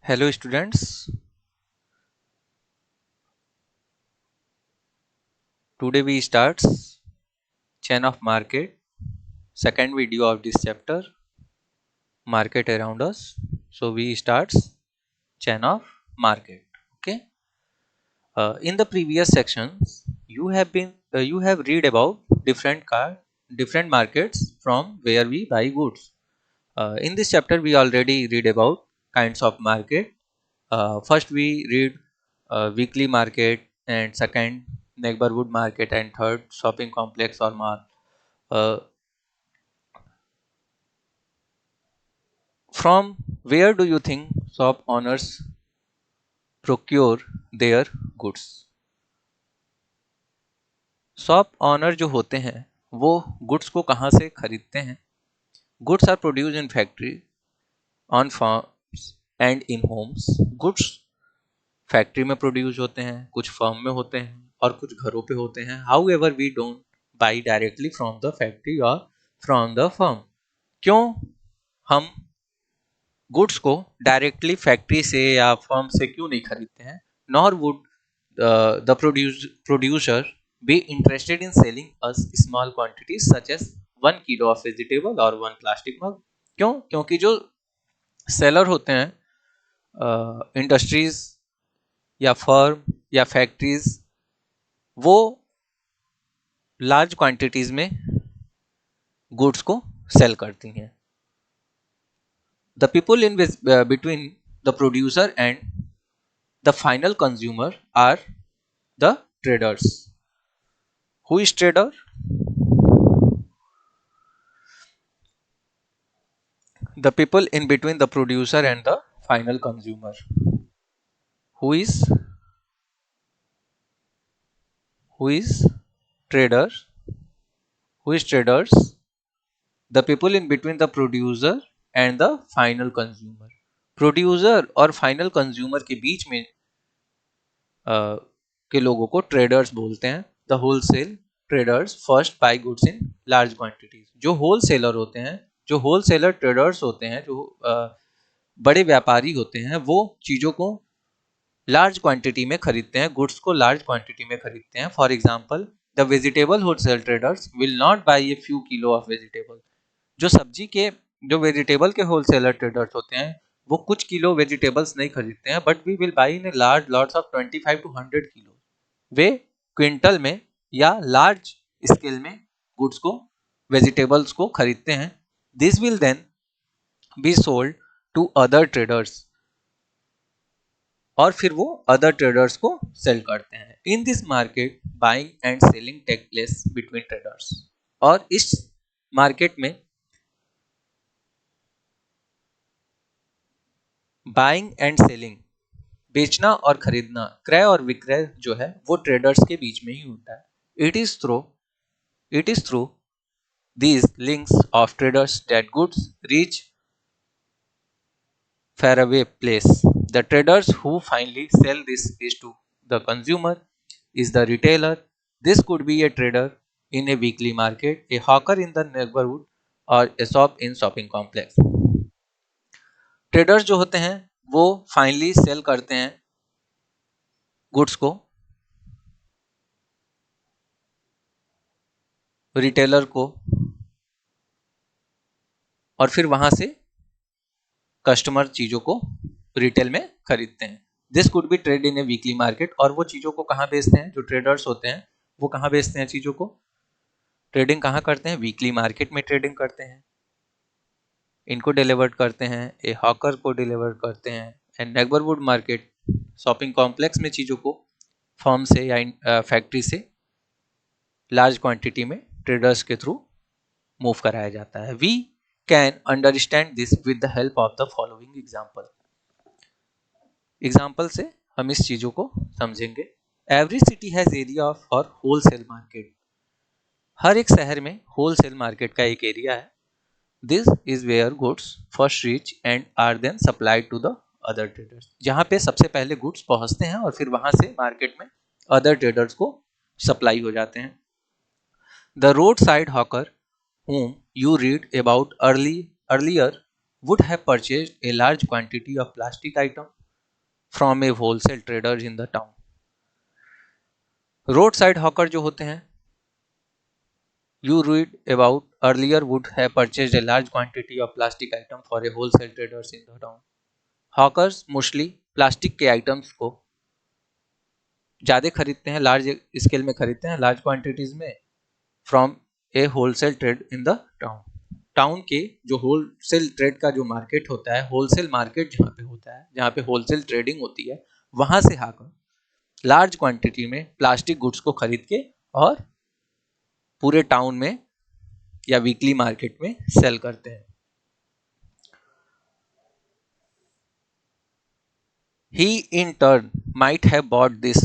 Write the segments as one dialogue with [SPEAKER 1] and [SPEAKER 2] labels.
[SPEAKER 1] Hello students, today we starts chain of market, second video of this chapter, market around us. So we starts chain of market. Okay. In the previous sections, you have read about different markets from where we buy goods. In this chapter, we already read about kinds of market. First, we read weekly market, and second, neighborhood market, and third, shopping complex or mall. Uh, from where do you think shop owners procure their goods? Shop owner जो होते हैं वो goods को कहाँ से खरीदते हैं? Goods are produce in factory, on farms and in homes. Goods factory में प्रोड्यूस होते हैं, कुछ फर्म में होते हैं और कुछ घरों पे होते हैं. However we don't buy directly from the factory और फ्रॉम द फर्म. क्यों हम गुड्स को डायरेक्टली फैक्ट्री से या फर्म से क्यों नहीं खरीदते हैं? Nor would the producer be interested in selling us small quantities such as 1 kilo of vegetable or 1 plastic mug. क्यों? क्योंकि जो सेलर होते हैं इंडस्ट्रीज या फर्म या फैक्ट्रीज, वो लार्ज क्वांटिटीज में गुड्स को सेल करती हैं. The people in between the producer and the final consumer are the traders. Who is trader? The people in between the producer and the final consumer. Who is trader? Who is traders? The people in between the producer and the final consumer. Producer और final consumer के बीच में के लोगों को traders बोलते हैं. The wholesale traders first by goods in large quantities. जो wholesaler होते हैं, जो होलसेलर ट्रेडर्स होते हैं, जो बड़े व्यापारी होते हैं, वो चीज़ों को लार्ज क्वांटिटी में खरीदते हैं, गुड्स को लार्ज क्वांटिटी में खरीदते हैं. For example, the vegetable wholesale traders will not buy a few kilo of vegetable. जो वेजिटेबल के होलसेलर ट्रेडर्स होते हैं, वो कुछ किलो वेजिटेबल्स नहीं खरीदते हैं, but we will buy in large lots of 25 to 100 kilo. वे क्विंटल में या लार्ज स्केल में गुड्स को, वेजिटेबल्स को खरीदते हैं. This will then be sold to other traders, और फिर वो अदर ट्रेडर्स को सेल करते हैं. In this market buying and selling take place between traders. और इस मार्केट में बाइंग एंड सेलिंग, बेचना और खरीदना, क्रय और विक्रय जो है वो ट्रेडर्स के बीच में ही होता है. It is through these links of traders that goods reach faraway place. The traders who finally sell this is to the consumer is the retailer. This could be a trader in a weekly market, a hawker in the neighborhood, or a shop in shopping complex. Traders जो होते हैं वो finally cell करते हैं goods को retailer को, और फिर वहां से कस्टमर चीजों को रिटेल में खरीदते हैं. This could be trade in A weekly market. और वो चीजों को कहाँ बेचते हैं? जो ट्रेडर्स होते हैं वो कहाँ बेचते हैं चीजों को? ट्रेडिंग कहाँ करते हैं? वीकली मार्केट में ट्रेडिंग करते हैं. इनको डिलीवर करते हैं, ए हॉकर को डिलीवर करते हैं. And neighbourhood market, shopping complex में चीजों को फर्म से या फैक्ट्री से लार्ज क्वांटिटी में ट्रेडर्स के थ्रू मूव कराया जाता है. We can understand this with the help of the following example. Example से हम इस चीजों को समझेंगे. Every city has area for wholesale market. हर एक शहर में होलसेल मार्केट का एक एरिया है. This is where goods first reach and are then supplied to the other traders. जहाँ पे सबसे पहले गुड्स पहुंचते हैं और फिर वहां से मार्केट में अदर ट्रेडर्स को सप्लाई हो जाते हैं. The road side hawker whom you read about earlier would have purchased a large quantity of plastic item from A wholesale trader in the town. Road side hawker जो होते हैं, you read about earlier would have purchased a large quantity of plastic item for a wholesale traders in the town। Hawkers mostly plastic के items को ज़्यादा खरीदते हैं, large scale में खरीदते हैं, लार्ज क्वांटिटीज में, from A wholesale trade in the town. Town के जो होलसेल ट्रेड का जो मार्केट होता है, होलसेल मार्केट जहाँ पे होता है, जहाँ पे होलसेल ट्रेडिंग होती है, वहाँ से हाकर लार्ज क्वांटिटी में प्लास्टिक गुड्स को खरीद के और पूरे टाउन में या वीकली मार्केट में सेल करते हैं। He in turn might have bought this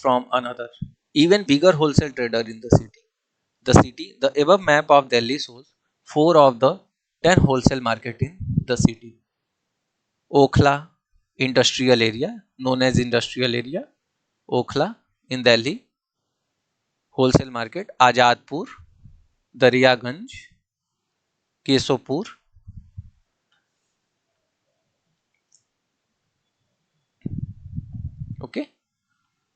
[SPEAKER 1] from another, even bigger wholesale trader in the city. The above map of Delhi shows 4 of the 10 wholesale market in the city. Okhla industrial area, known as industrial area, Okhla in Delhi, wholesale market, Azadpur, Daryaganj, Kesopur, okay.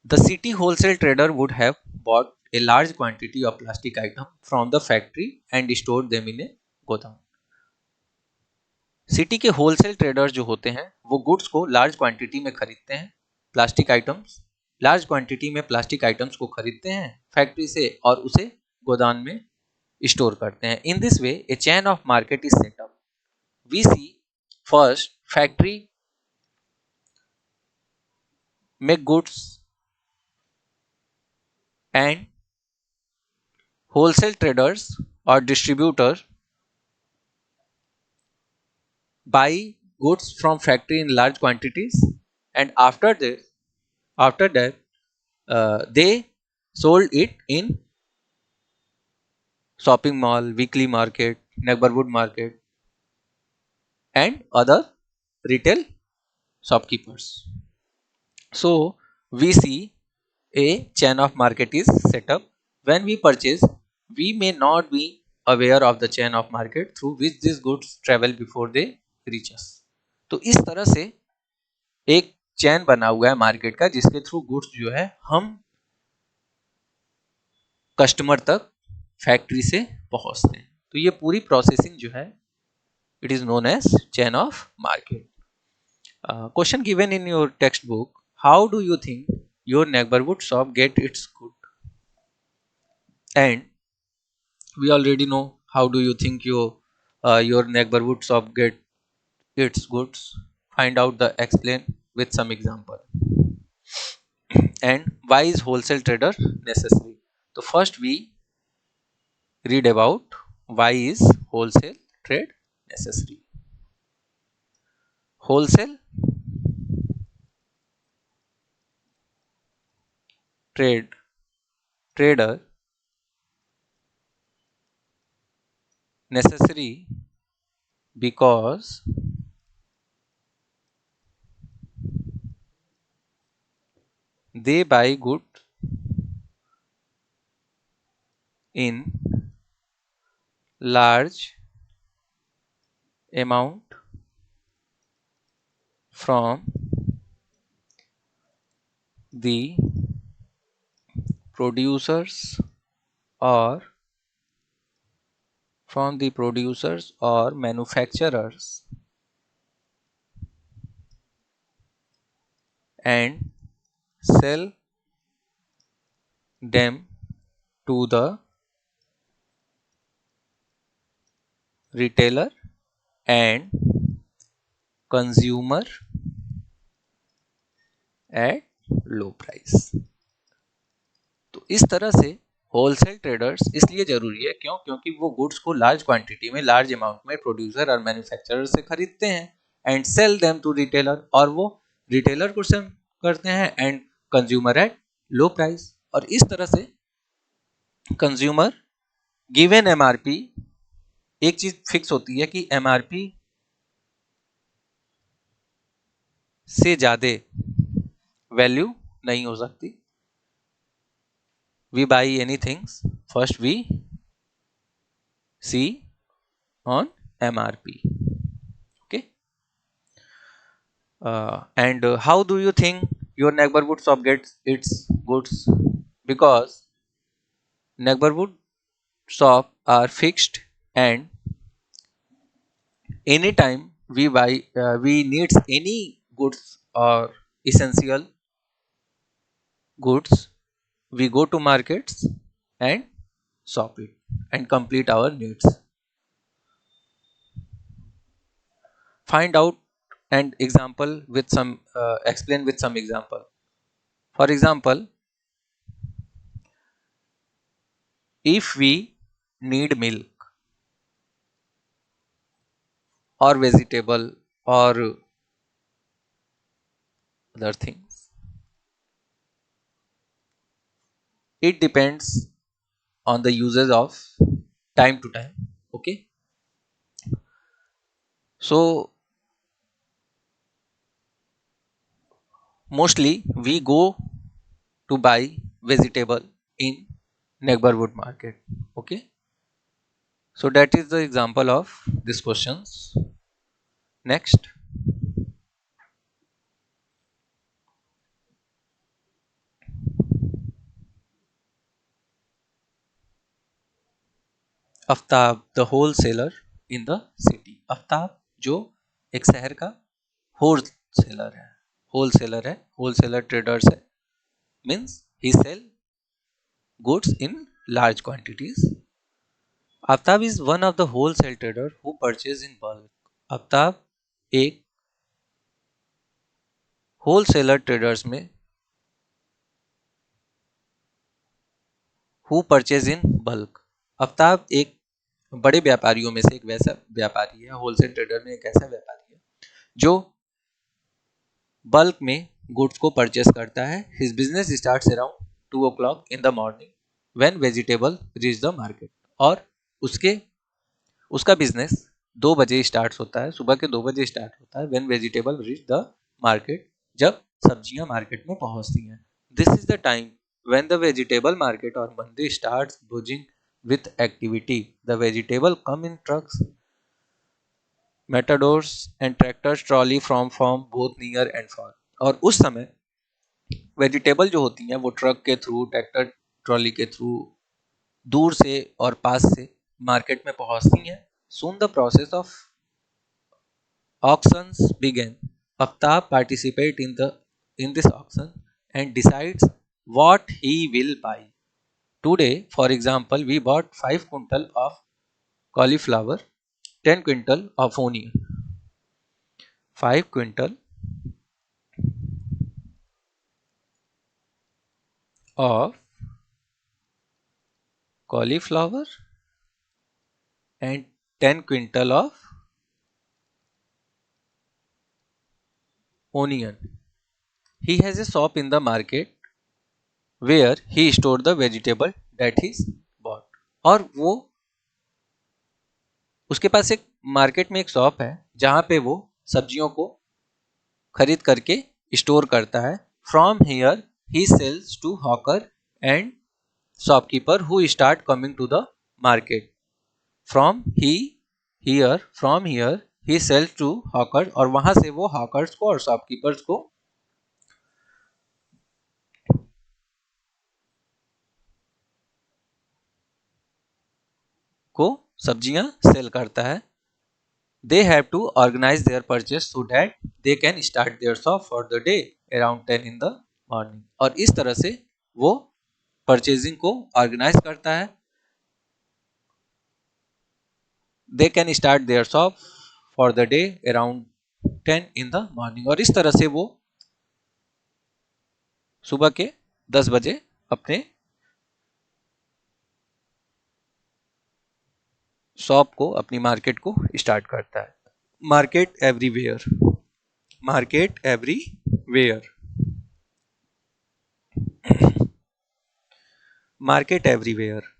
[SPEAKER 1] The city wholesale trader would have bought a large quantity of plastic item from the factory and stored them in a godown. City के wholesale traders जो होते हैं वो goods को large quantity में खरीदते हैं, plastic items, large quantity में प्लास्टिक आइटम्स को खरीदते हैं फैक्ट्री से और उसे गोदान में स्टोर करते हैं। In this way a chain of market is set up. We see first factory make goods and wholesale traders or distributors buy goods from factory in large quantities, and after that they sold it in shopping mall, weekly market, neighborhood market and other retail shopkeepers. So we see a chain of market is set up. When we purchase, we may not be aware of the chain of market through which these goods travel before they reach us। तो इस तरह से एक चैन बना हुआ है market का जिसके थ्रू गुड्स जो है हम कस्टमर तक फैक्ट्री से पहुंचते हैं। तो ये पूरी प्रोसेसिंग जो है it is known as chain of market. Question given in your textbook, how do you think your neighbourhood shop get its good? And we already know how do you think your neighborhood shop get its goods. Find out the explain with some example। And why is wholesale trader necessary? So first we read about why is wholesale trade necessary। Wholesale trader necessary because they buy good in large amount from the producers or manufacturers and sell them to the retailer and consumer at low price। तो इस तरह से wholesale traders इसलिए जरूरी है क्योंकि वो goods को लार्ज क्वांटिटी में, लार्ज अमाउंट में प्रोड्यूसर और मैन्युफैक्चरर से खरीदते हैं and sell them to retailer, और वो रिटेलर को सेल करते हैं and consumer at low price. और इस तरह से कंज्यूमर गिवन एमआरपी, एक चीज फिक्स होती है कि एमआरपी से ज्यादा वैल्यू नहीं हो सकती। We buy anything, first we see on MRP। Okay, And how do you think your neighborhood shop gets its goods? Because neighborhood shop are fixed, and anytime we needs any goods or essential goods, we go to markets and shop it and complete our needs. Find out and example with some explain with some example. For example, if we need milk or vegetable or other things, it depends on the uses of time to time. Okay, so mostly we go to buy vegetable in neighborhood market. Okay, so that is the example of this questions. Next, Aftab the wholesaler in the city. Aftab जो एक शहर का wholesaler है, wholesaler traders है, means he sell goods in large quantities. Aftab is one of the wholesale trader who purchase in bulk. Aftab एक wholesaler traders में who purchase in bulk. Aftab एक बड़े व्यापारियों में से एक वैसा व्यापारी है, होलसेल ट्रेडर में एक ऐसा व्यापारी है जो बल्क में गुड्स को परचेस करता है। His business starts around 2 o'clock in the morning when vegetable reach the market. और उसके उसका बिजनेस 2 बजे स्टार्ट होता है, सुबह के 2 बजे स्टार्ट होता है, when vegetable reach the market, जब सब्जियां मार्केट में पहुंचती हैं। This is the time when the vegetable market और मंडी starts बुजिंग with activity. The vegetable come in trucks, matadors and tractors trolley from farm both near and far। और उस समय vegetable जो होती हैं वो ट्रक के थ्रू, ट्रैक्टर ट्रॉली के थ्रू, दूर से और पास से मार्केट में पहुंचती हैं। Soon the process of auctions begin। Aftab participate in this auction and decides what he will buy। Today, for example, we bought 5 quintal of cauliflower, 10 quintal of onion, 5 quintal of cauliflower and 10 quintal of onion। He has a shop in the market where he stored the vegetable that he bought। और वो उसके पास एक market में एक shop है जहाँ पे वो सब्जियों को खरीद करके स्टोर करता है। From here he sells to hawker and shopkeeper who start coming to the market. From here he sells to hawker, और वहां से वो हॉकर्स को और शॉपकीपर्स को सब्जियां सेल करता है। They have to organise their purchase so that they can start their shop for the day around 10 in the morning. और इस तरह से वो परचेजिंग को ऑर्गेनाइज करता है। They can start their shop for the day around 10 in the morning. और इस तरह से वो सुबह के 10 बजे अपने शॉप को, अपनी मार्केट को स्टार्ट करता है। Market everywhere, market everywhere, market everywhere.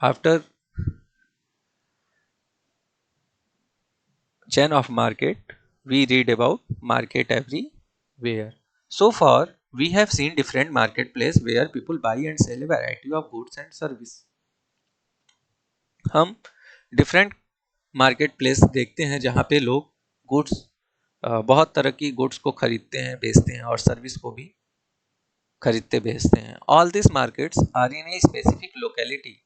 [SPEAKER 1] After chain of market, we read about market everywhere। So far we have seen different marketplace where people buy and sell a variety of goods and service। हम different marketplace देखते हैं जहाँ पे लोग goods बहुत तरह की goods को खरीदते हैं, बेचते हैं और सर्विस को भी खरीदते बेचते हैं। All this markets are in a specific locality,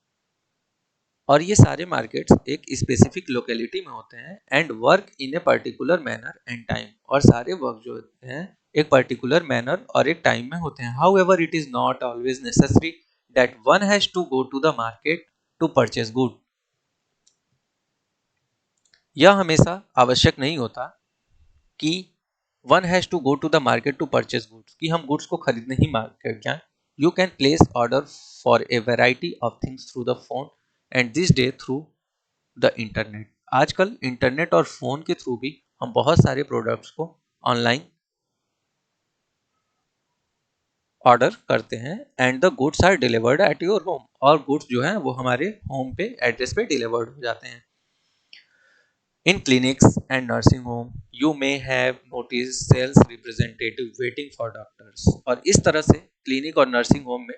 [SPEAKER 1] और ये सारे मार्केट्स एक स्पेसिफिक लोकेलिटी में होते हैं and work in a particular manner and time, और सारे वर्क जो होते हैं एक पर्टिकुलर मैनर और एक टाइम में होते हैं। However it is not always necessary that one has to go to the market to purchase good. यह हमेशा आवश्यक नहीं होता कि one has to go to the market to purchase goods, कि हम गुड्स को खरीदने ही मार्केट जाएं। You can place order for a variety of things through the phone and this day through the internet. आजकल इंटरनेट और phone के through भी हम बहुत सारे प्रोडक्ट्स को ऑनलाइन ऑर्डर करते हैं and the goods are delivered at your home, और गुड्स जो है वो हमारे होम पे एड्रेस पे डिलीवर्ड हो जाते हैं। In clinics and nursing home you may have notice sales representative waiting for doctors, और इस तरह से क्लिनिक और नर्सिंग होम में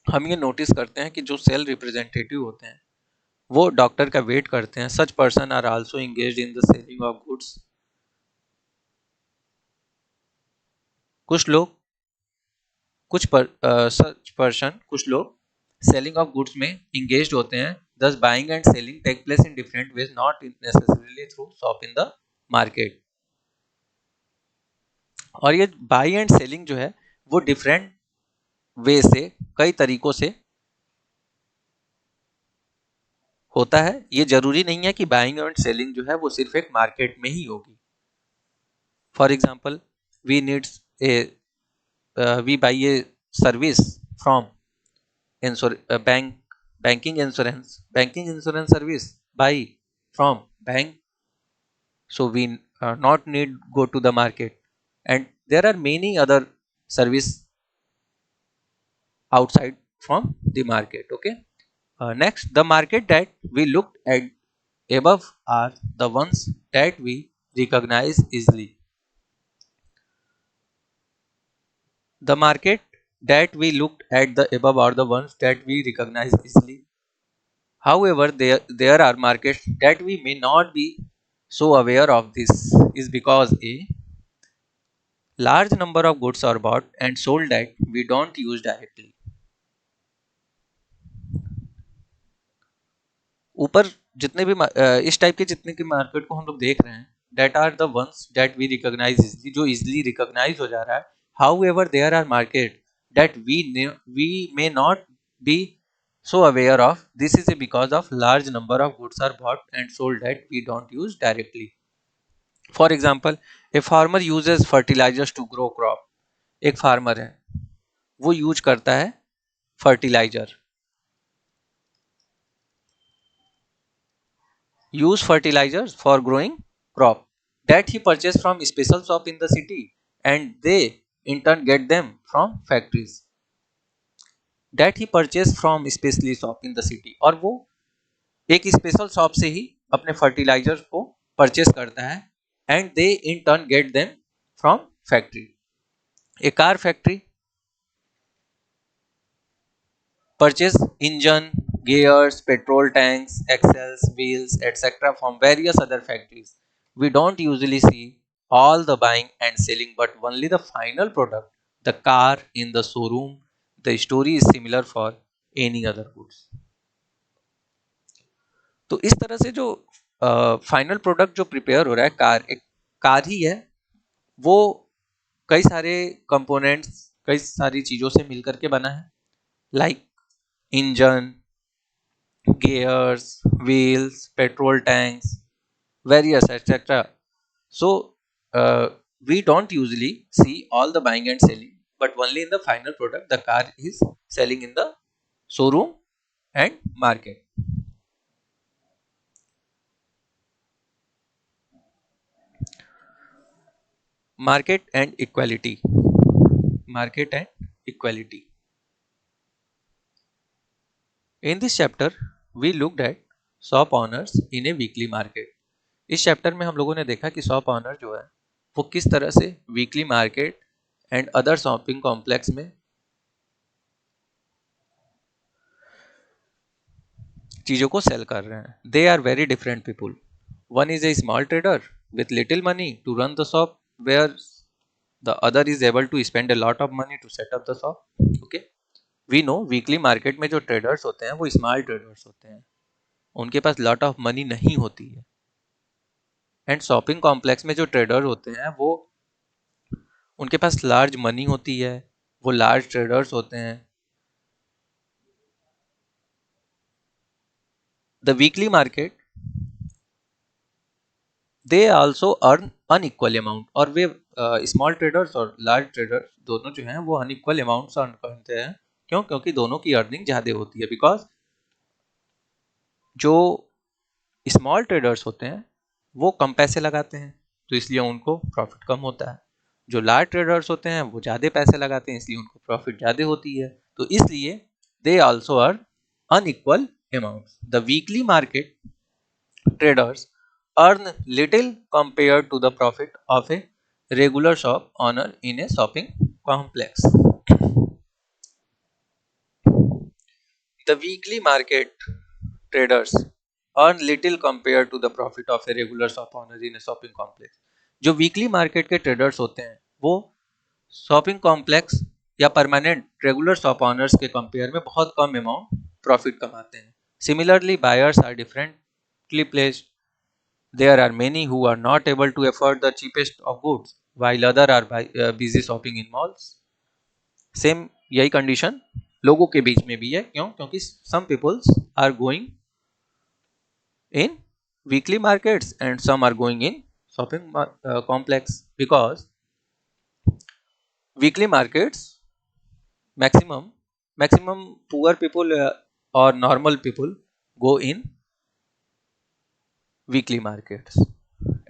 [SPEAKER 1] हम ये नोटिस करते हैं कि जो सेल रिप्रेजेंटेटिव होते हैं वो डॉक्टर का वेट करते हैं। Such person are also engaged in the selling of goods. कुछ लोग सच पर्सन कुछ लोग सेलिंग ऑफ गुड्स में इंगेज्ड होते हैं। Thus buying and selling take place in different ways, not necessarily through shop in the market. और ये by and selling जो है वो डिफरेंट वे से, कई तरीकों से होता है। ये जरूरी नहीं है कि बाइंग एंड सेलिंग जो है वो सिर्फ एक मार्केट में ही होगी। For example, we needs a we buy a service from banking insurance service buy from bank, so we not need go to the market, and there are many other service outside from the market. Okay. Next, the market that we looked at above are the ones that we recognize easily. The market that we looked at the above are the ones that we recognize easily. However, there are markets that we may not be so aware of. This is because a large number of goods are bought and sold that we don't use directly. ऊपर जितने भी इस type के जितने की market को हम लोग देख रहे हैं, that are the ones that we recognize easily, जो easily recognize हो जा रहा है. However, there are market that we may not be so aware of. This is because of large number of goods are bought and sold that we don't use directly. For example, a farmer uses fertilizers to grow crop. एक farmer है, वो use करता है fertiliser, use fertilizers for growing crop that he purchased from special shop in the city, and they in turn get them from factories that he purchased from specially shop in the city. और वो एक special shop से ही अपने fertiliser को purchase करता है and they in turn get them from factory. A car factory purchase engine, gears, petrol tanks, axles, wheels, etc. from various other factories. We don't usually see all the buying and selling, but only the final product, the car in the showroom. The story is similar for any other goods. तो इस तरह से जो final product जो prepare हो रहा है, एक कार ही है, वो कई सारे कंपोनेंट्स, कई सारी चीज़ों से मिलकर के बना है, like engine, gears, wheels, petrol tanks, various etc. So we don't usually see all the buying and selling, but only in the final product the car is selling in the showroom and market. Market and equality. Market and equality. In this chapter, we looked at shop owners in a weekly market. इस chapter में हम लोगों ने देखा कि shop owner जो है वो किस तरह से weekly market and other shopping complex में चीज़ों को सेल कर रहे हैं. They are very different people. One is a small trader with little money to run the shop, where the other is able to spend a lot of money to set up the shop. Okay, we know weekly market में जो traders होते हैं वो small traders होते हैं, उनके पास lot of money नहीं होती है। एंड शॉपिंग कॉम्प्लेक्स में जो ट्रेडर होते हैं वो उनके पास लार्ज मनी होती है, वो लार्ज ट्रेडर्स होते हैं। The weekly market they also earn unequal amount, और वे स्मॉल ट्रेडर्स और लार्ज ट्रेडर्स दोनों जो हैं वो अनइक्वल अमाउंट्स अर्न करते हैं। क्यों? क्योंकि दोनों की अर्निंग ज़्यादा होती है। बिकॉज जो स्मॉल ट्रेडर्स होते हैं वो कम पैसे लगाते हैं, तो इसलिए उनको प्रॉफिट कम होता है। जो लार्ज ट्रेडर्स होते हैं वो ज़्यादा पैसे लगाते हैं, इसलिए उनको प्रॉफिट ज़्यादा होती है। तो इसलिए they also earn unequal amounts. The weekly market traders earn little compared to the profit of a regular shop owner in a shopping complex. The weekly market traders earn little compared to the profit of a regular shop owner in a shopping complex. जो weekly market के traders होते हैं वो shopping complex या permanent regular shop owners के compare में बहुत कम अमाउंट प्रॉफिट कमाते हैं। Similarly buyers are differently placed. There are many who are not able to afford the cheapest of goods, while others are busy shopping in malls. Same यही condition लोगों के बीच में भी है। क्यों? क्योंकि some peoples are going in weekly markets and some are going in shopping complex, because weekly markets maximum poor people or normal people go in weekly markets,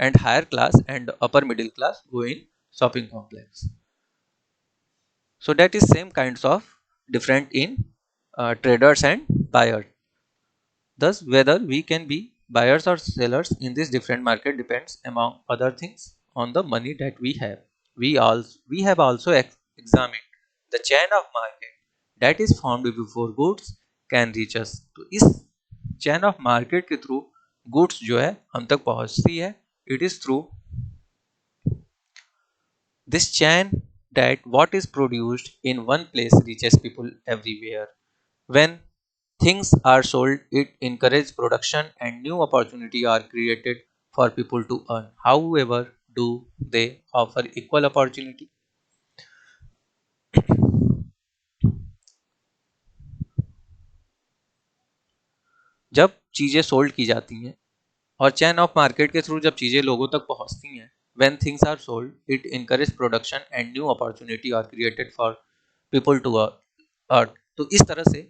[SPEAKER 1] and higher class and upper middle class go in shopping complex. So that is same kinds of different in traders and buyers. Thus whether we can be buyers or sellers in this different market depends among other things on the money that we have. We have also examined the chain of market that is formed before goods can reach us. तो इस chain of market के through goods जो है हम तक पहुंचती है, it is through this chain that what is produced in one place reaches people everywhere. When things are sold, it encourages production and new opportunity are created for people to earn. However, do they offer equal opportunity? जब चीज़ें sold की जाती हैं और चैन of market के through जब चीज़ें लोगों तक पहुंचती हैं, when things are sold it encourages production and new opportunity are created for people to earn. तो इस तरह से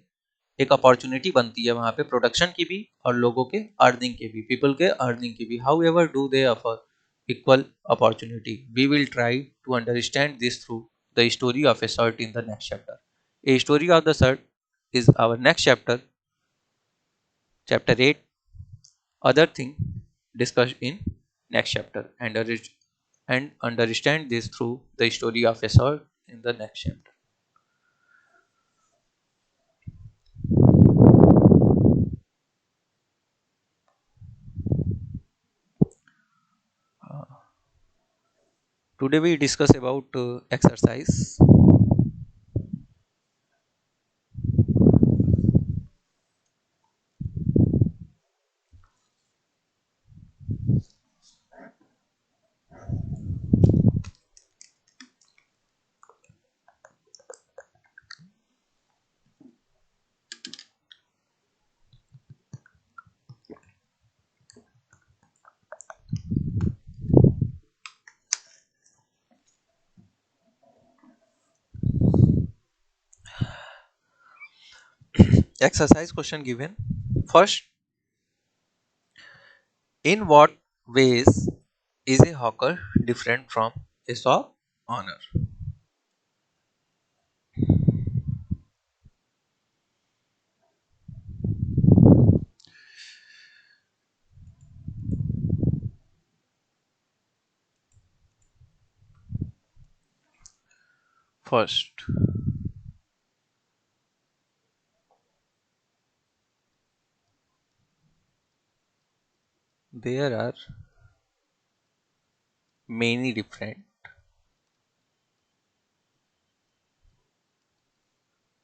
[SPEAKER 1] एक अपॉर्चुनिटी बनती है वहां पे प्रोडक्शन की भी और लोगों के अर्निंग के भी, पीपल के अर्निंग की भी। However do they offer equal opportunity? We will try to understand this through the story of a shirt in the next chapter. A story of the shirt is our next chapter, chapter 8. Other thing discussed in next chapter, and understand this through the story of a short in the next chapter. Today we discuss about exercise. Exercise question given. First, in what ways is a hawker different from a shop owner? First, there are many different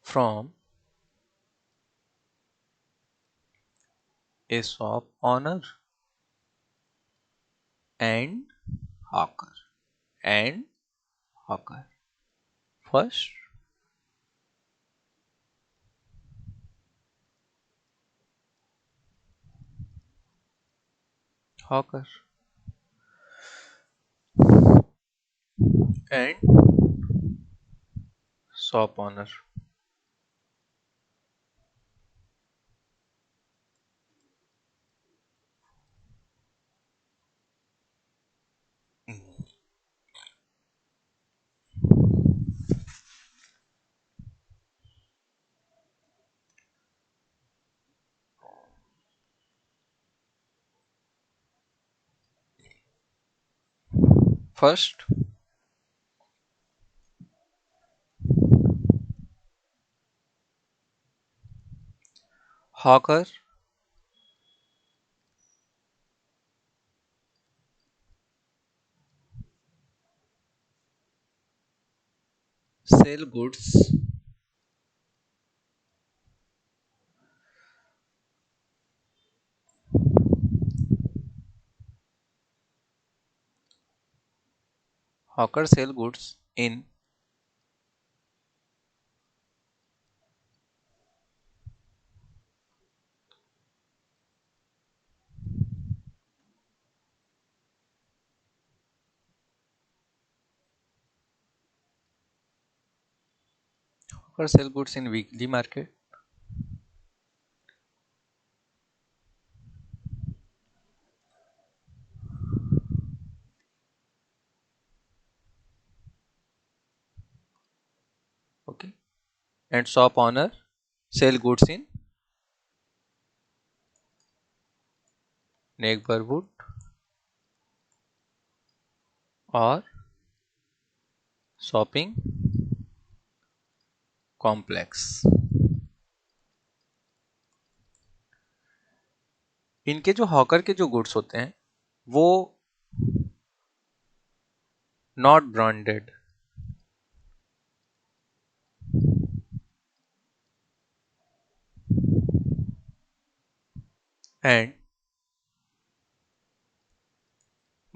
[SPEAKER 1] from a shop owner and hawker and hawker. First, hawker and shop owner. First, hawker sell goods. Hawker sell goods in hawker sell goods in weekly market. Okay, and shop owner sell goods in neighborhood or shopping complex. इनके जो hawker के जो goods होते हैं वो not branded and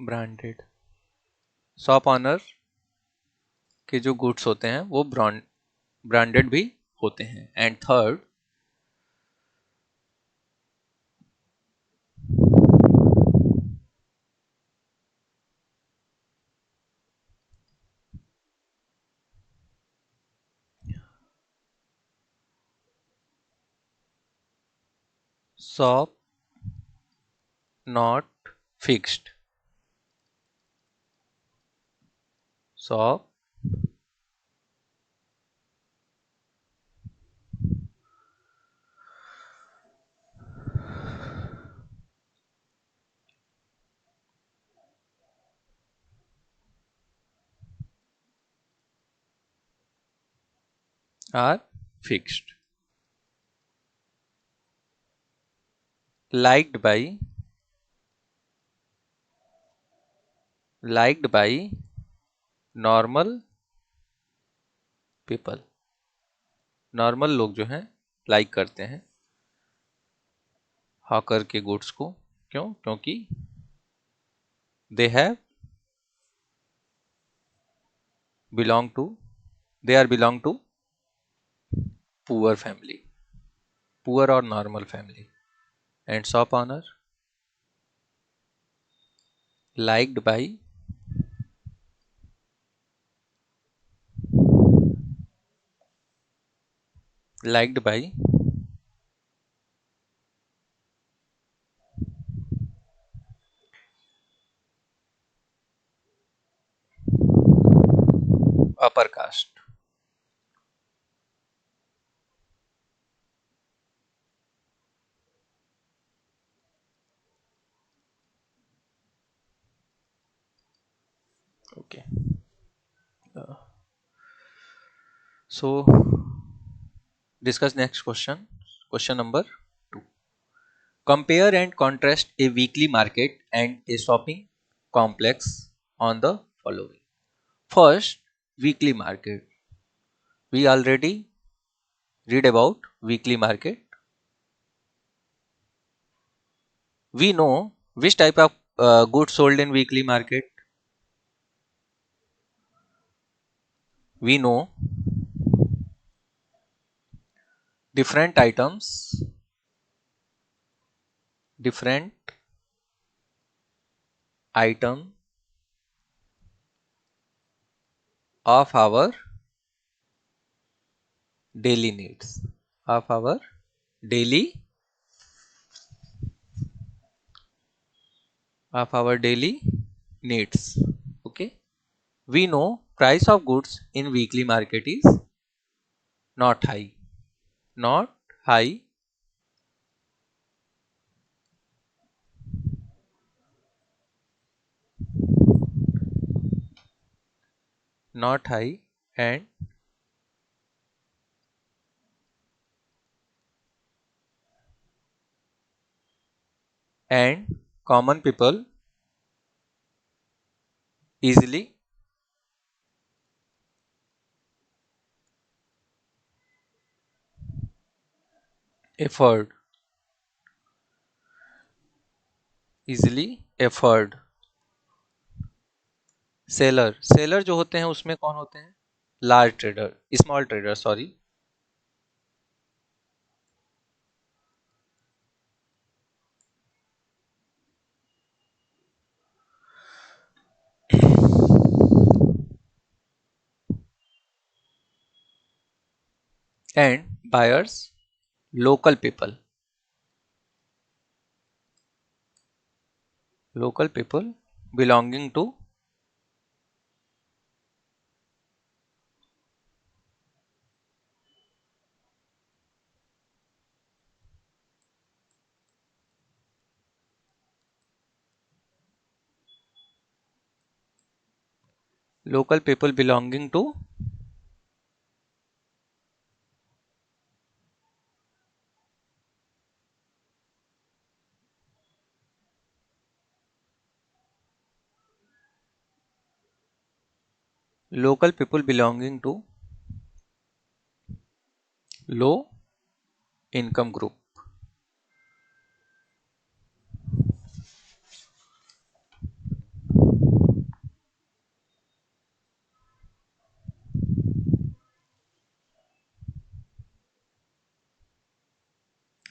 [SPEAKER 1] branded. Shop owner के जो goods होते हैं वो ब्रांडेड भी होते हैं. And third, shop not fixed. Shop are fixed. liked by liked by normal people. Normal लोग जो हैं लाइक करते हैं हॉकर के गुड्स को. क्यों? क्योंकि they have belong to they are belong to poor family, poor और normal family. And shop owner liked by liked by upper caste. Okay. Uh, so discuss next question. Question number 2. Compare and contrast a weekly market and a shopping complex on the following. First, weekly market. We already read about weekly market. We know which type of goods sold in weekly market. We know different items, different item of our daily needs. Of our daily daily needs. Okay. We know price of goods in weekly market is not high. Not high. Not high. And common people easily afford. Easily afford. Seller जो होते हैं उसमें कौन होते हैं? Large trader, small trader sorry. And buyers, local people. Local people belonging to local people belonging to local people belonging to low income group.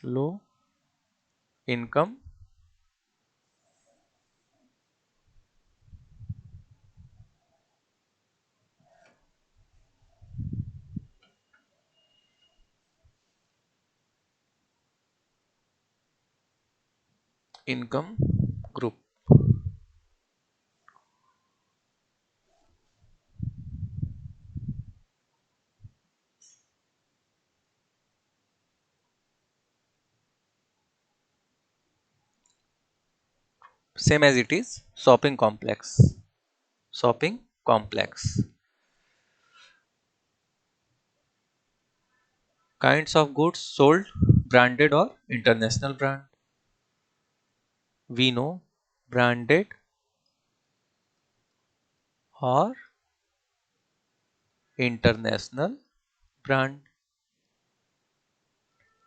[SPEAKER 1] Low income income group. Same as it is shopping complex. Shopping complex. Kinds of goods sold, branded or international brand. We know branded or international brand.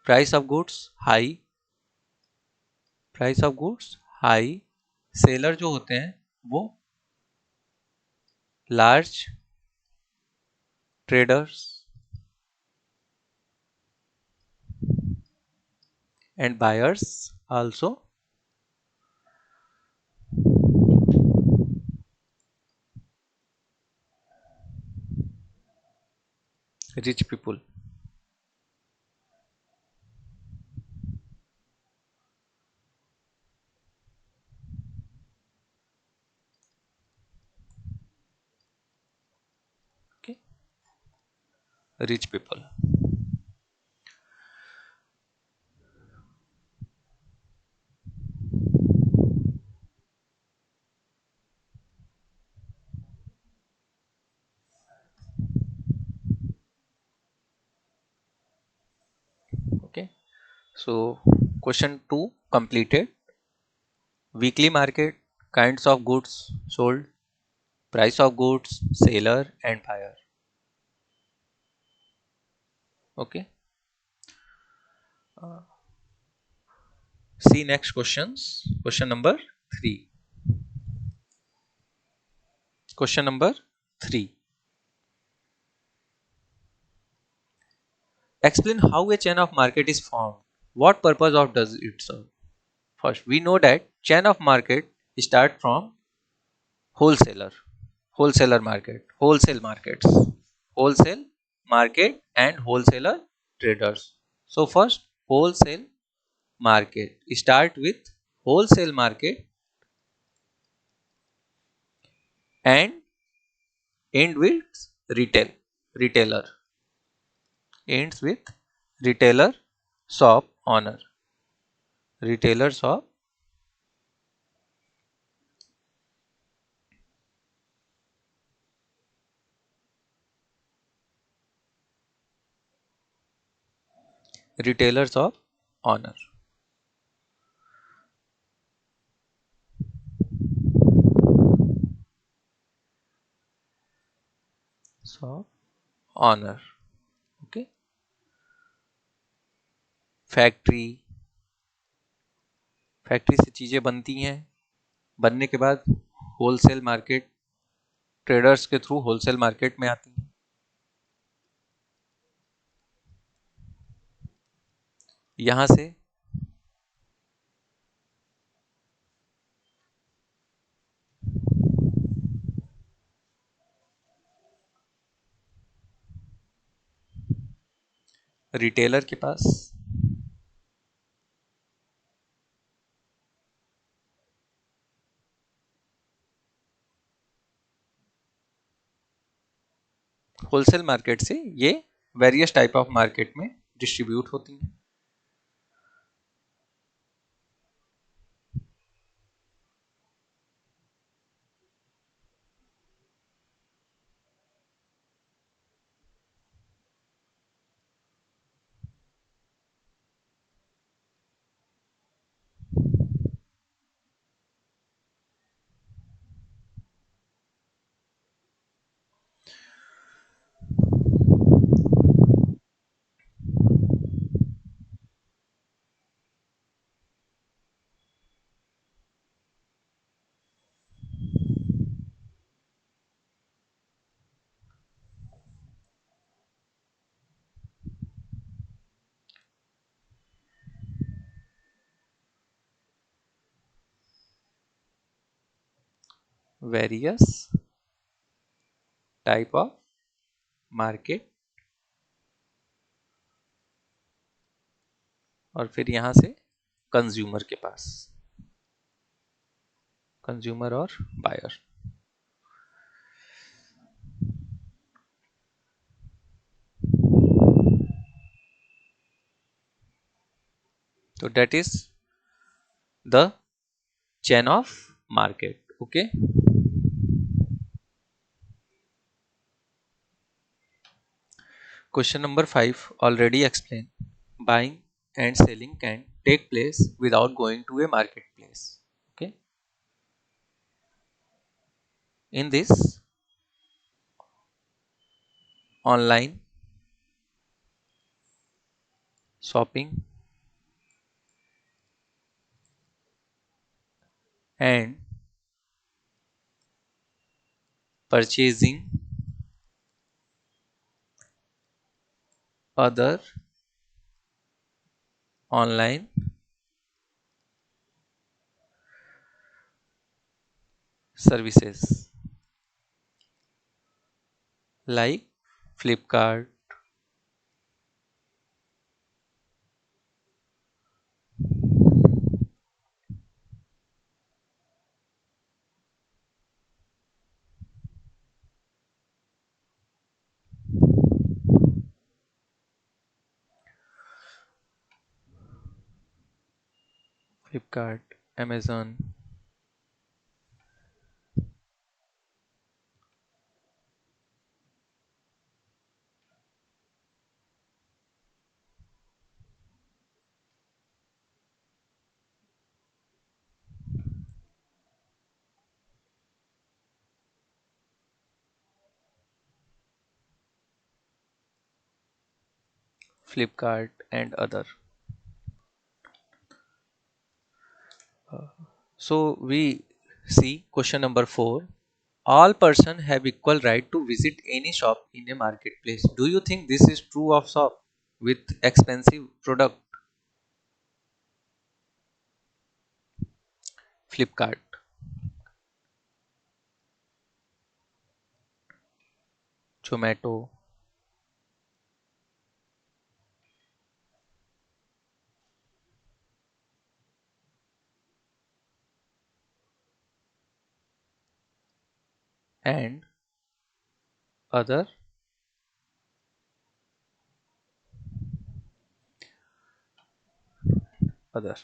[SPEAKER 1] Price of goods high. Price of goods high. Seller जो होते हैं वो large traders and buyers also rich people. Okay, rich people. Okay, so question 2 completed. Weekly market, kinds of goods sold, Price of goods, seller and buyer. Okay. See next questions. Question number 3. Question number 3. Explain how a chain of market is formed. What purpose of does it serve? First, we know that chain of market start from wholesaler, wholesaler market, wholesale markets, wholesale market and wholesaler traders. So first, wholesale market start with wholesale market and end with retail, retailer, ends with retailer shop owner, retailer shop, retailer shop owner. Shop owner. Okay. Factory, factory से चीज़ें बनती हैं, बनने के बाद wholesale market, traders के through wholesale market में आती हैं। यहाँ से रिटेलर के पास, होलसेल मार्केट से ये वेरियस टाइप ऑफ मार्केट में डिस्ट्रीब्यूट होती हैं। वेरियस टाइप ऑफ मार्केट, और फिर यहाँ से कंज्यूमर के पास, कंज्यूमर और बायर। तो that is the chain of market. Okay. Question number 5 already explained. Buying and selling can take place without going to a marketplace. Okay. In this online shopping and purchasing other online services like Flipkart, Flipkart, Amazon, Flipkart and other. So we see question number 4. All person have equal right to visit any shop in a marketplace. Do you think this is true of shop with expensive product? Flipkart. Zomato. And other. Other.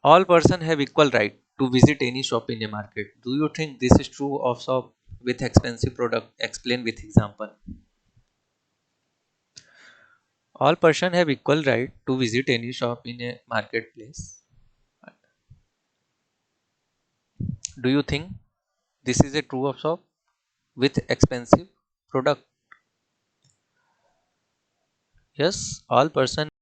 [SPEAKER 1] All person have equal right to visit any shop in a market. Do you think this is true of shop with expensive product? Explain with example. All person have equal right to visit any shop in a marketplace. Do you think this is a true of shop with expensive product? Yes, all person